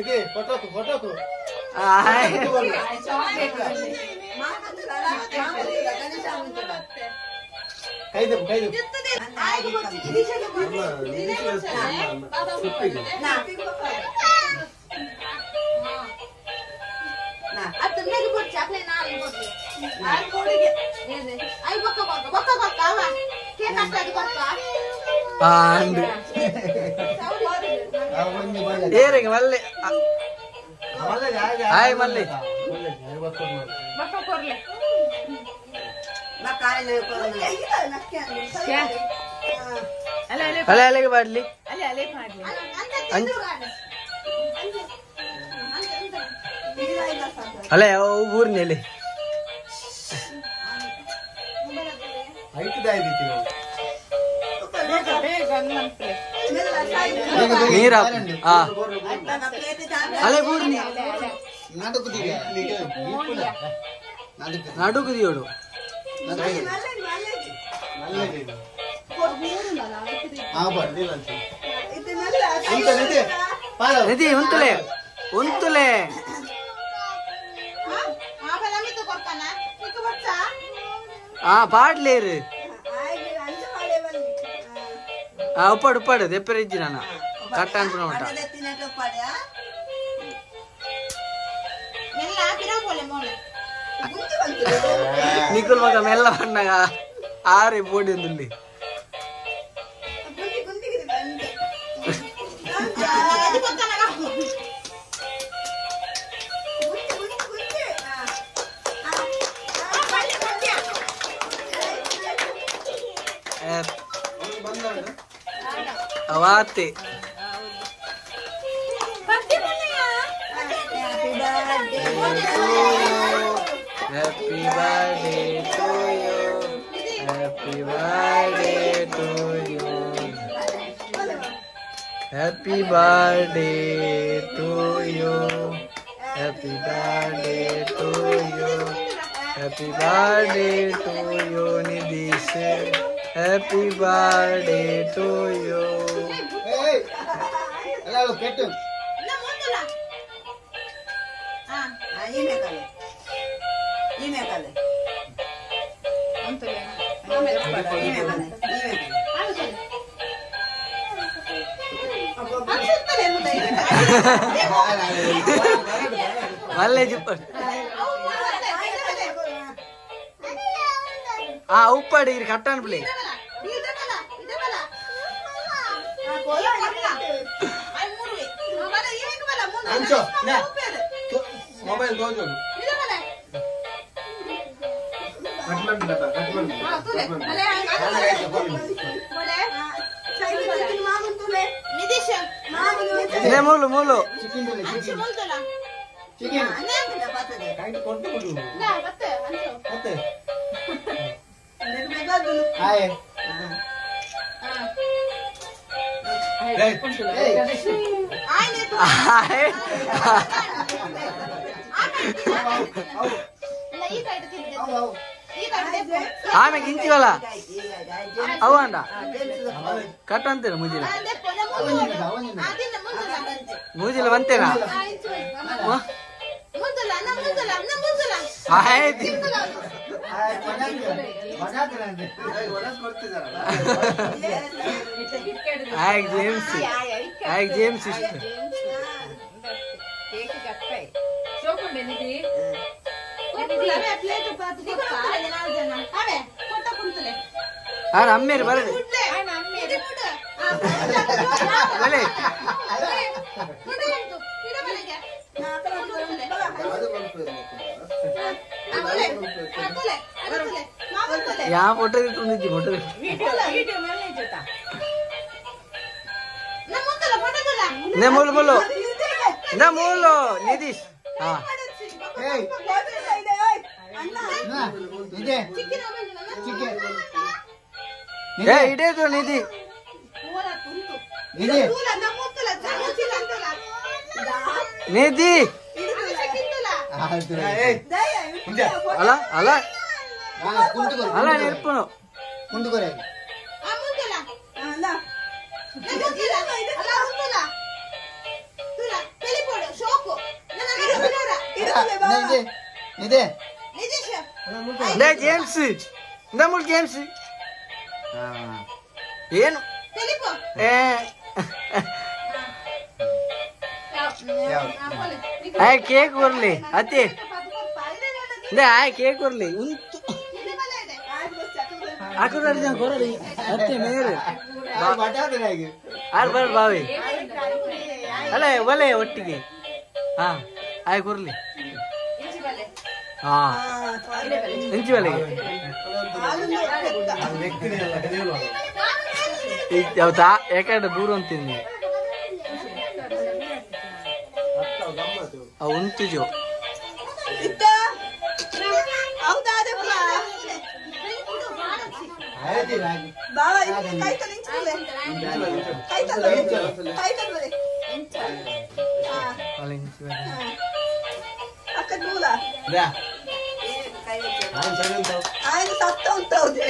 ఇది ఫోటోకు ఫోటోకు కైదు కైదు ಏರಿಗೆ ಮಲ್ಲಿ ಹಾಯ್ ಮಲ್ಲಿ ಅಲೆ ಅಲೆಗೆ ಮಾಡ್ಲಿ ಅಲೆ ಊರಿನಲ್ಲಿ ನೀರ ಅಲೆ ಊರಿನಿ ನಡುಕುದಿಯೋಡು ನಿಧಿ ಉಂತುಲೆ ಉಂತುಲೆ ಪಾಡ್ಲೇರು ಉಪ್ಪಾಡು ಉಪ್ಪಾಡು ದೆಪ್ಪರ ಇಜ್ಜಿ ನಾನು ಕಟ್ಟ ಅನ್ಕೊಂಡ ನಿಖುಲ್ ಮಗ ಮೆಲ್ಲ ಬಣ್ಣಗ ಆರೆ body ಒಂದಲ್ಲಿ ಅವಾತೆ Happy birthday to you. Happy birthday to you. Happy birthday to you. Happy birthday to you. Happy birthday to you, Nidish. Happy birthday to you. Hey, hello, kettu. మళ్ళీ చెప్పు ఉప్పాడు ఇది కట్టాను ప్లే మొబైల్ దోచు ಮೂಲು ಮೂಲು ಆಮೇಲೆ ಇಂಚಿವಲ್ಲ ಅವ ಅಂಡ cut ಅಂತೇನ ಮುಜಿಲ ಮುಜಿಲ ಬಂತೇನಾ James ಇಷ್ಟ ಅಮ್ಮೇರಿ ಬರಲಿ ಯಾ ಫೋಟೋ ಇಟ್ಕೊಂಡಿದ್ದಿ ಫೋಟೋ ಮೂಲು ಮೂಲು ಮೂಲು ನಿತೀಶ್ ಇಡೇದು ನಿಧಿ ನಿಧಿ ಅಲ್ಲ ಅಲ್ಲ ಅಲ್ಲ ನೆನಪನು ಮುಂದುವರೆ ಇದೆ ಜೇಮ್ಸ್ ಮೂರು ಜೇಮ್ಸ್ ಏನು ಆಯ್ ಕೇಕ್ ಬರ್ಲಿ ಅತಿ ಆಯ್ ಕೇಕ್ ಬರ್ಲಿ ಉಂಟು ಕೊರಲಿ ಅತ್ತೆ ಮೇರೆ ಆರ್ ಬರ್ ಬಾವಿ ಅಲ್ಲ ಒಲೆ ಒಟ್ಟಿಗೆ ಹಾ ಆಯ್ ಕೊರ್ಲಿ ಹಾ ಇಂಚಿ ಬಲೆಗೆ ಯಾವತ್ತಾ ಯಾಕಂದ್ರೆ ಬೂರು ಅಂತೀನಿ ಉಂಟು ಜೋ ఆయన సత్తా ఉంటుంది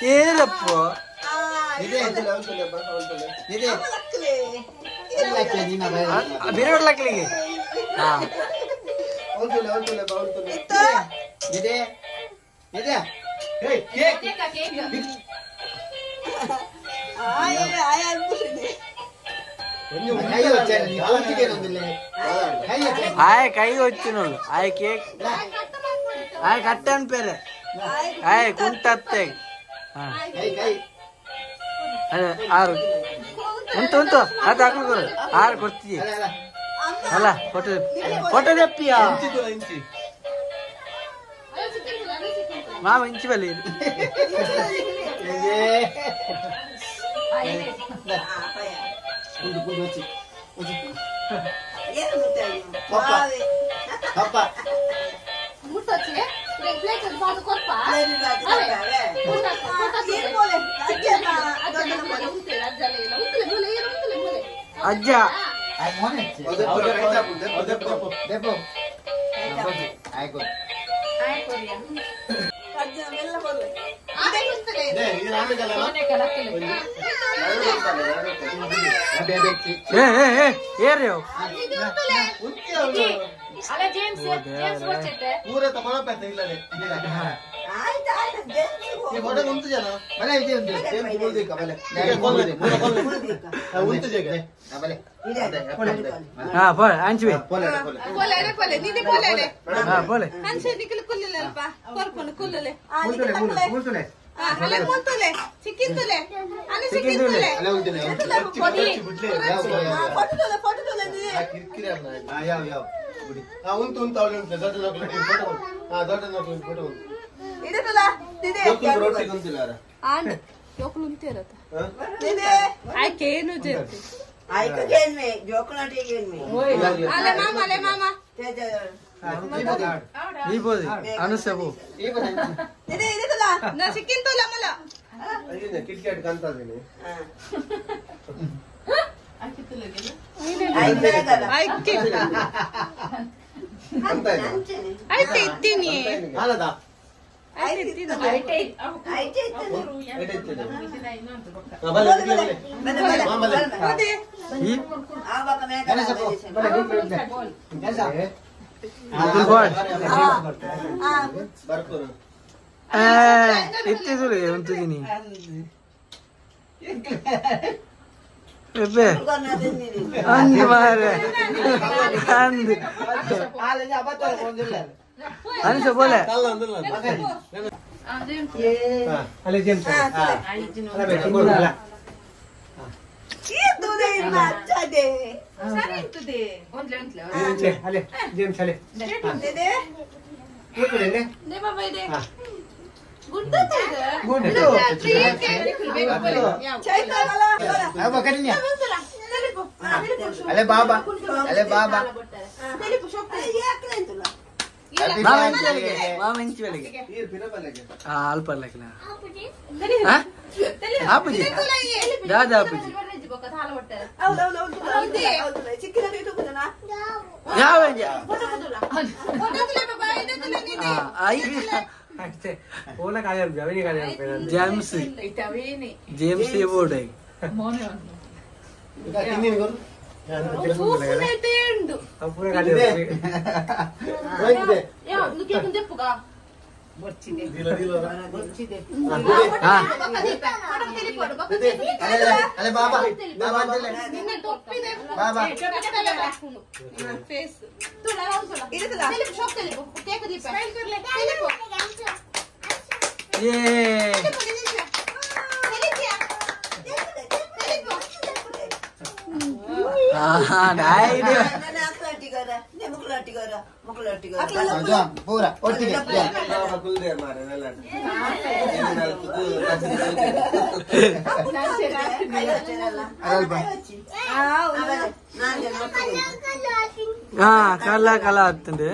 ಏನಪ್ಪ ಬಿರೋಡ್ಲಕ್ಲಿಗೆ ಹಾ ಇದೆ ಇದೆ ಆಯ್ ಕೈ వచ్చినోళ్ళు ಆಯ್ ಕೇಕ್ ಆಯ್ ಕಟ್ಟನ್ ಪೇರೆ ಆಯ್ ಕುಂಟತ್ತೆ ಆರು ಉಂಟು ಉಂಟು ಅದು ಹಾಕೊಂಡು ಆರು ಕೊಡ್ತೀವಿ ಅಲ್ಲ ಫೋಟೋ ತೆಪ್ಪಿಯಾ ಮಾಮ ಇಂಚಿ ಬಲ್ಲಿ ಅಜ್ಜ ಏರ್ಯೋ ಪೂರ ತಗೊಳ ಪೆತ್ತ ಇಲ್ಲದೆ ಉಂಟು ಜನ ಮನೆ ಇದೆ ಉಂಟು ಹಾ ಬೋಲೆ ಅಂಚಿ ಬೋಲೆ ಉಂಟು ಉಂಟು ಅವಳು ಉಂಟು ದೊಡ್ಡ ದೊಡ್ಡ ಫೋಟೋ ರೊಟ್ಟಿ ಕುಂತಿಲ್ಲ ಅನುಸಬು ಕಿಟ್ಕಿಟ್ ಕಾಣ್ತದೆ ಇತ್ತಿದ್ರು ಉಂಟಿದೀನಿ ಅಂದ್ ಮಾರೆ ಅಂದ್ ಅನ್ಸ ಬೋಲೆ ಅಲೆ ಬಾಬಾ ಅಲೆ ಬಾಬಾ ಮಾಮೆಂಚಿ ಬೆಳಿಗ್ಗೆ ಅಲ್ಪ ಆಪುಜಿ ದಾದಾ ಆಪುಜಿ ಯಾವ జేమ్స్ జేమ్స్ ఇవ్వడు చెప్పుగా पूरा కళ కళ ಆಗ್ತದೆ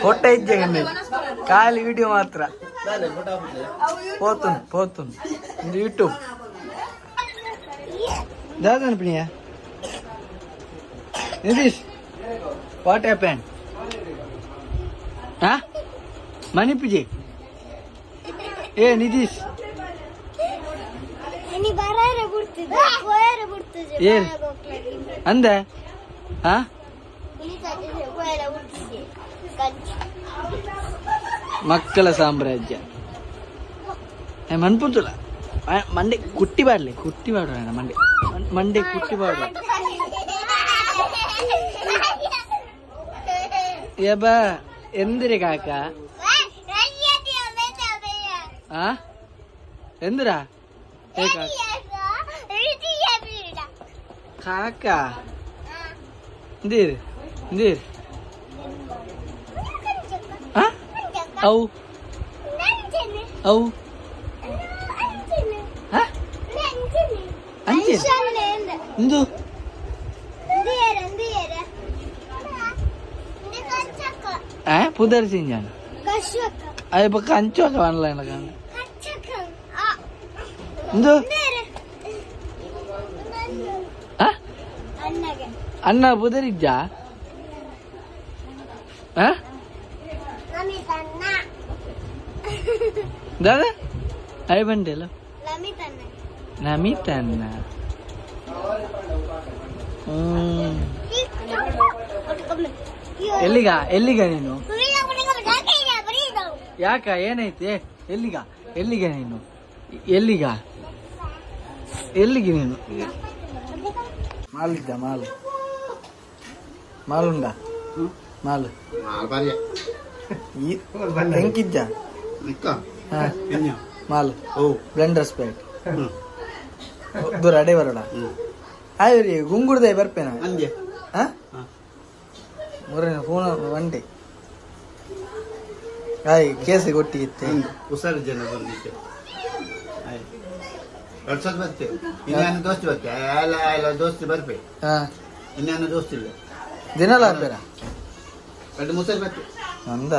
ಫೋಟೋ ಇದ್ದೆ ಖಾಲಿ ವಿಡಿಯೋ ಮಾತ್ರ పోతుంది యూట్యూబ్ దాదాపు ప్రియా నితీష్ వాట్ హ్యాపెన్ మణిపిజి ఏ నితీష్ ಅಂದ ಮಕ್ಕಳ ಸಾಮ್ರಾಜ್ಯ ಮನ್ಪುತ್ತಲ್ಲ ಮಂಡೆ ಕುಟ್ಟಿ ಬಾಡ್ಲಿ ಮಂಡೆ ಕುಟ್ಟಿ ಬಾಡ್ಲ ಯಬ್ಬ ಎಂದಿರಿ ಕಾಕ ಎಂದಿರಾ ಕಾಕ ಇಂದೀರ್ ಅವು ಅವು ಇಂದು ಪುದರ್ ಸಿಂಜಾನ ಅಯ್ಯ ಬಕ್ಕ ಹಂಚೋಕ ಆನ್ಲೈನ್ ಇಂದು ಅನ್ನ ಪುದರಿಜ್ಜ ದಾದಾ ಅಯ್ಯ ಬಂದೆಲ್ಲ ನಮಿತನ್ನ ಎಲ್ಲಿಗ ನೀನು ಯಾಕ ಏನೈತೆ ಎಲ್ಲಿಗ ನೀನು ಎಲ್ಲಿಗೆ ನೀನು ಮಾಲಿದ್ದ ಮಾಲುಂಡ ಮಾಲು ಹೆಂಗಿದ್ದ ಮಾಲು ಬ್ಲೆಂಡರ್ ಸ್ಪೈಟ್ ದೂರ ಅಡೆ ಬರೋಡ ಆಯ್ರಿ ಗುಂಗುಡ್ದೆ ಬರ್ಪೇನ ಮೂರನೇ ಫೋನ್ ಒಂಟೆ ಆಯ್ ಕೇಸಿ ಕೊಟ್ಟಿಗಿತ್ತೆ ಹುಷಾರು ಜನ ಬರ್ಲಿಕ್ಕೆ ವರ್ಷದ ಬರ್ತೆ ಇನ್ನೇನು ದೋಸ್ತಿ ಬರ್ತೆ ಎಲ್ಲ ದೋಸ್ತಿ ಬರ್ಬೇ ಇನ್ನೇನು ದೋಸ್ತಿ ಇಲ್ಲ ದಿನಲ್ಲ ಬೇರ ಎರಡು ಮುಸಲ್ ಬರ್ತೆ ನಂದ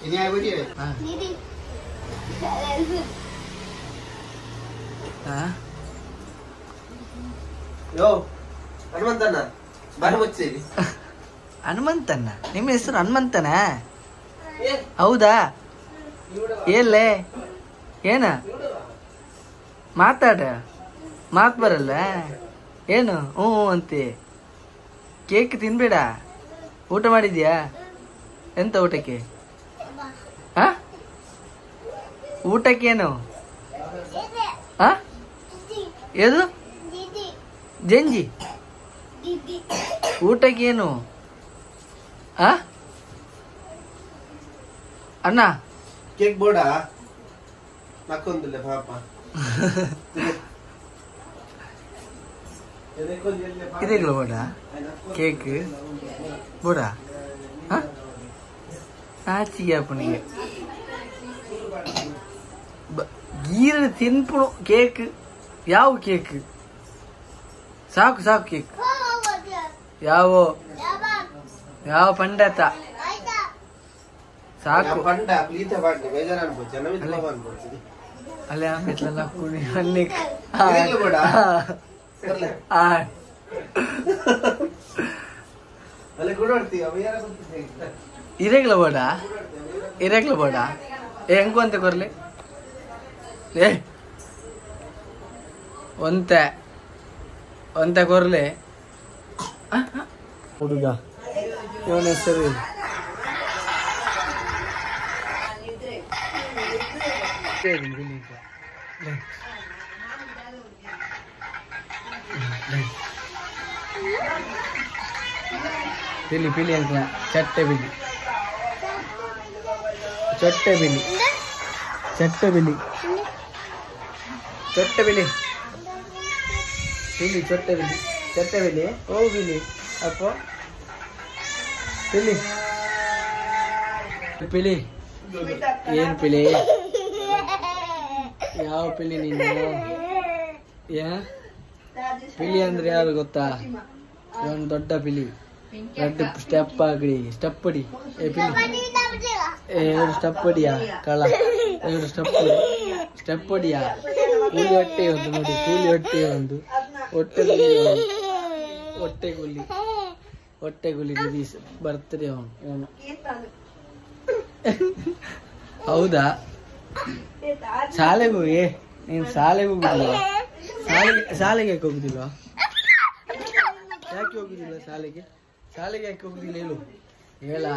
ಇನ್ನೇ ಆಗ್ಬಿಡಿ ಯೋ ಹನುಮಂತಣ್ಣ ಬರಮಚ್ಚೇರಿ ಹನುಮಂತಣ್ಣ ನಿಮ್ಮ ಹೆಸರು ಹನುಮಂತನ ಹೌದಾ ಎಲ್ಲೇ ಏನ ಮಾತ್ ಬರಲ್ಲ ಏನು ಹ್ಞೂ ಅಂತೆ ಕೇಕ್ ತಿನ್ಬೇಡ ಊಟ ಮಾಡಿದ್ಯಾ ಎಂತ ಊಟಕ್ಕೆ ಊಟಕ್ಕೇನು ಏದು ಜಂಜಿ ಊಟಕ್ಕೇನು ಅಣ್ಣ ಕೇಕ್ ಬೋರ್ಡಾ ನಕ್ಕೊಂದಿಲ್ಲ ಪಾಪ ಇದೆಲ್ಲ ಬೋಡ ಕೇಕ್ ಬೋಡ ಆಚಿಗೆ ಗೀರ ತಿನ್ಪು ಕೇಕ್ ಯಾವ ಕೇಕ್ ಸಾಕು ಸಾಕು ಕೇಕ್. ಯಾವ ಯಾವ ಪಂಡತ ಸಾಕು ಅಲ್ಲೇ ಆಮೇಲೆ ಕುಣಿ ಅಲ್ಲಿ ಇರೆಗ್ಲ ಬೋಡ ಇರೆಗ್ಲ ಬೋಡ ಹೆಂಗು ಅಂತ ಕೊರ್ಲಿ ಏ ಒಂತೆ ಒಂತೆ ಕೊರ್ಲಿ ಹುಡುಗ ಇವನ ಹೆಸರು पिली पिली अंकल चट्टे बिली चट्टे बिली चट्टे बिली चट्टे बिली पिली चट्टे बिली ओ बिली अप्पो पिली पिली ಏನ್ ಪಿಲಿ ಯಾವ ಪಿಲಿ ನೀನು ಪಿಲಿ ಅಂದ್ರೆ ಯಾರು ಗೊತ್ತಾ ಒಂದು ದೊಡ್ಡ ಪಿಲಿ ರೆಡ್ ಸ್ಟೆಪ್ ಆಗಡಿ ಸ್ಟೆಪ್ ಅಡಿ ಎರಡು ಸ್ಟೆಪ್ ಅಡಿಯಾ ಕಳ ಎರಡು ಸ್ಟೆಪ್ ಅಡಿಯಾ ಕೂಲಿ ಹೊಟ್ಟೆ ಒಂದು ನೋಡಿ ಕೂಲಿ ಹೊಟ್ಟೆ ಒಂದು ಹೊಟ್ಟೆ ಗುಲಿ ರಿಲೀಸ್ ಬರ್ತದೆ ಅವನು ಹೌದಾ ಶಾಲೆಗೆ ಹೋಗಿ ನೀನ್ ಶಾಲೆಗೆ ಹೋಗುದಿಲ್ವಾ ಶಾಲೆಗೆ ಯಾಕೆ ಹೋಗುದಿಲ್ವಾ ಯಾಕೆ ಹೋಗುದಿಲ್ಲ ಶಾಲೆಗೆ ಯಾಕೆ ಹೋಗುದಿಲ್ಲ ಹೇಳು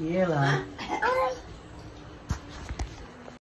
ಹೇಳ